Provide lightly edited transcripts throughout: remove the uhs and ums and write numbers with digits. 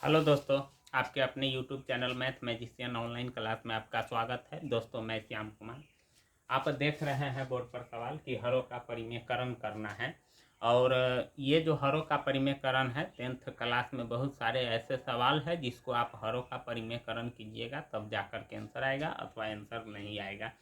Hello दोस्तों, आपके अपने YouTube channel math magician online class में आपका स्वागत है। दोस्तों, मैं श्याम कुमार। आप देख रहे हैं बोर्ड पर सवाल कि हरों का परिमेयकरण करना है। और ये जो हरों का परिमेयकरण है, 10th क्लास में बहुत सारे ऐसे सवाल है जिसको आप हरों का परिमेयकरण कीजिएगा तब जाकर के आंसर आएगा, अथवा आंसर नहीं आएगा।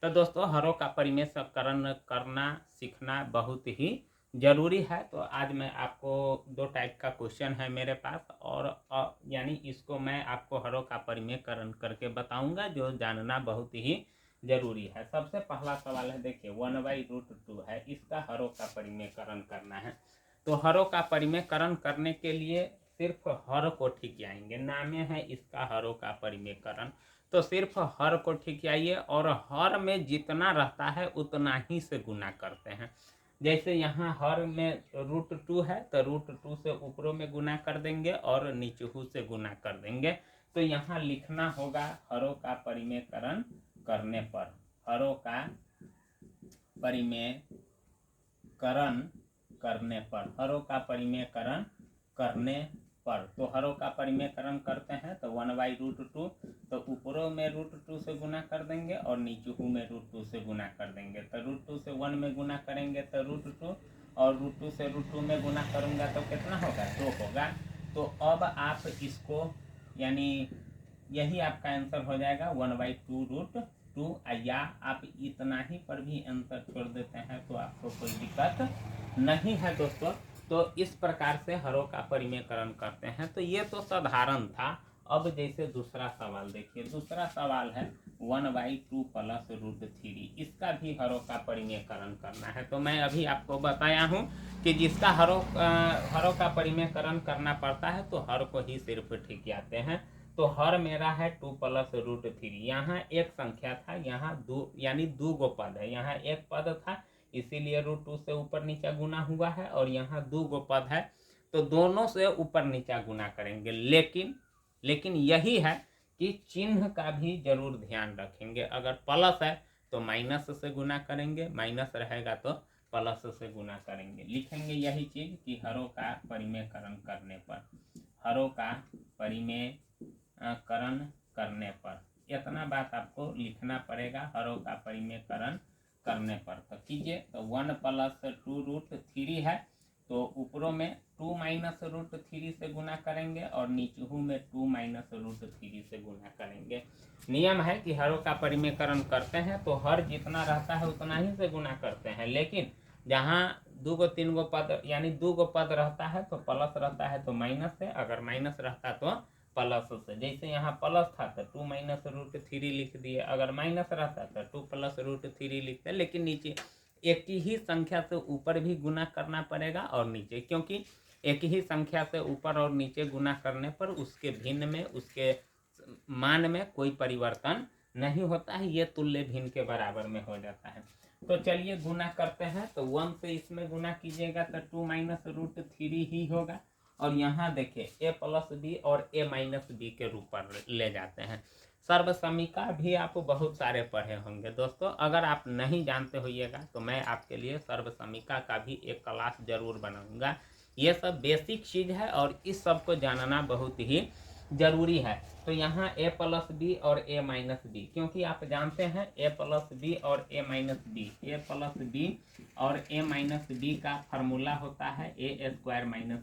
तो दोस्तों, हरों का परिमेयकरण करना सीखना बहुत ही ज़रूरी है। तो आज मैं आपको दो टाइप का क्वेश्चन है मेरे पास, और यानी इसको मैं आपको हरों का परिमेयकरण करके बताऊंगा, जो जानना बहुत ही ज़रूरी है। सबसे पहला सवाल है, देखिए 1/√2 है, इसका हरों का परिमेयकरण करना है। तो हरों का परिमेयकरण करने के लिए सिर्फ हर को ठिकाएंगे, नामे है इसका हरों का परिमेयकरण। तो सिर्फ हर को ठिकाइए और हर में जितना रहता है उतना ही से गुना करते हैं। जैसे यहाँ हर में √2 है तो √2 से ऊपरों में गुना कर देंगे और नीचहू से गुना कर देंगे। तो यहाँ लिखना होगा हरों का परिमेयकरण करने पर, हरों का परिमेयकरण करने पर, हरों का परिमेयकरण करने पर। तो हरों का परिमेयकरण करते हैं तो 1/√2, तो ऊपरों में √2 से गुना कर देंगे और नीचहू में √2 से गुना कर देंगे। तो √2 से 1 में गुना करेंगे तो √2, और √2 से √2 में गुना करूँगा तो कितना होगा, 2 होगा। तो अब आप इसको, यानी यही आपका आंसर हो जाएगा 1/2√2। या आप इतना ही पर भी आंसर छोड़ देते हैं तो आपको कोई दिक्कत नहीं है दोस्तों। तो इस प्रकार से हरों का परिमेयकरण करते हैं। तो ये तो साधारण था। अब जैसे दूसरा सवाल देखिए, दूसरा सवाल है 1/2 + √3, इसका भी हरों का परिमेयकरण करना है। तो मैं अभी आपको बताया हूँ कि जिसका हरों का परिमेयकरण करना पड़ता है तो हर को ही सिर्फ ठिकाते हैं। तो हर मेरा है 2 + √3। यहाँ एक संख्या था, यहाँ दो, यानी दो गो पद है, यहाँ एक पद था इसीलिए √2 से ऊपर नीचा गुना हुआ है, और यहाँ दो गो पद है तो दोनों से ऊपर नीचा गुना करेंगे। लेकिन यही है कि चिन्ह का भी जरूर ध्यान रखेंगे। अगर प्लस है तो माइनस से गुना करेंगे, माइनस रहेगा तो प्लस से गुना करेंगे। लिखेंगे यही चीज कि हरों का परिमेयकरण करने पर, हरों का परिमेयकरण करने पर, इतना बात आपको लिखना पड़ेगा हरों का परिमेयकरण करने पर। तो कीजिए, तो 1 + 2√3 है तो ऊपरों में 2 - √3 से गुना करेंगे और नीचहू में 2 - √3 से गुना करेंगे। नियम है कि हरों का परिमेयकरण करते हैं तो हर जितना रहता है उतना ही से गुना करते हैं। लेकिन जहाँ दो गो तीन गो पद, यानी दो गो पद रहता है तो प्लस रहता है तो माइनस है, अगर माइनस रहता तो प्लस से। जैसे यहाँ प्लस था तो 2 - √3 लिख दिए, अगर माइनस रहता तो 2 + √3 लिखते। लेकिन नीचे एक ही संख्या से ऊपर भी गुना करना पड़ेगा और नीचे, क्योंकि एक ही संख्या से ऊपर और नीचे गुना करने पर उसके भिन्न में, उसके मान में कोई परिवर्तन नहीं होता है, ये तुल्य भिन्न के बराबर में हो जाता है। तो चलिए गुना करते हैं। तो 1 से इसमें गुना कीजिएगा तो 2 - √3 ही होगा। और यहाँ देखिए a + b और a - b के रूप पर ले जाते हैं। सर्वसमीका भी आप बहुत सारे पढ़े होंगे दोस्तों। अगर आप नहीं जानते होइएगा तो मैं आपके लिए सर्वसमीका का भी एक क्लास जरूर बनाऊंगा। ये सब बेसिक चीज़ है और इस सब को जानना बहुत ही जरूरी है। तो यहाँ a + b और a - b, क्योंकि आप जानते हैं a + b और a - b, a + b और a - b का फार्मूला होता है a² -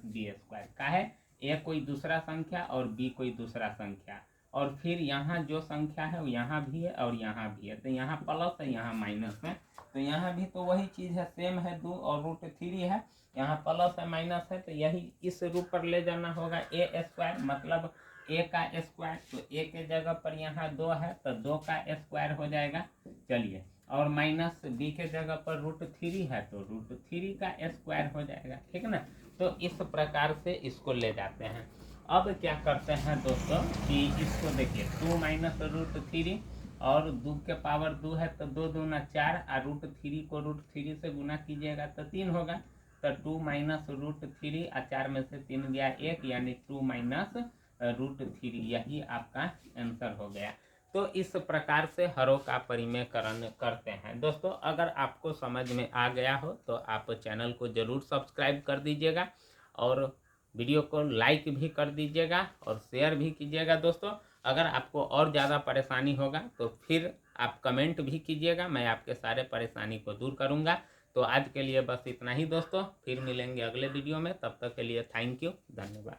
b² का है। a कोई दूसरा संख्या और b कोई दूसरा संख्या, और फिर यहाँ जो संख्या है वो यहाँ भी है और यहाँ भी है। तो यहाँ प्लस है, यहाँ माइनस है, तो यहाँ भी तो वही चीज़ है, सेम है, 2 और √3 है। यहाँ प्लस है माइनस है तो यही इस रूप पर ले जाना होगा। a², मतलब a का स्क्वायर, तो a के जगह पर यहाँ 2 है तो 2 का स्क्वायर हो जाएगा। चलिए, और माइनस b के जगह पर √3 है तो √3 का स्क्वायर हो जाएगा, ठीक ना। तो इस प्रकार से इसको ले जाते हैं। अब क्या करते हैं दोस्तों कि इसको देखिए, 2 - √3 और 2 के पावर 2 है तो 2 दूना 4, और √3 को √3 से गुना कीजिएगा तो 3 होगा। तो 2 - √3 और 4 में से 3 गया 1, यानी 2 - √3, यही आपका आंसर हो गया। तो इस प्रकार से हरों का परिमेयकरण करते हैं दोस्तों। अगर आपको समझ में आ गया हो तो आप चैनल को जरूर सब्सक्राइब कर दीजिएगा, और वीडियो को लाइक भी कर दीजिएगा और शेयर भी कीजिएगा दोस्तों। अगर आपको और ज़्यादा परेशानी होगा तो फिर आप कमेंट भी कीजिएगा, मैं आपके सारे परेशानी को दूर करूँगा। तो आज के लिए बस इतना ही दोस्तों, फिर मिलेंगे अगले वीडियो में, तब तक के लिए थैंक यू, धन्यवाद।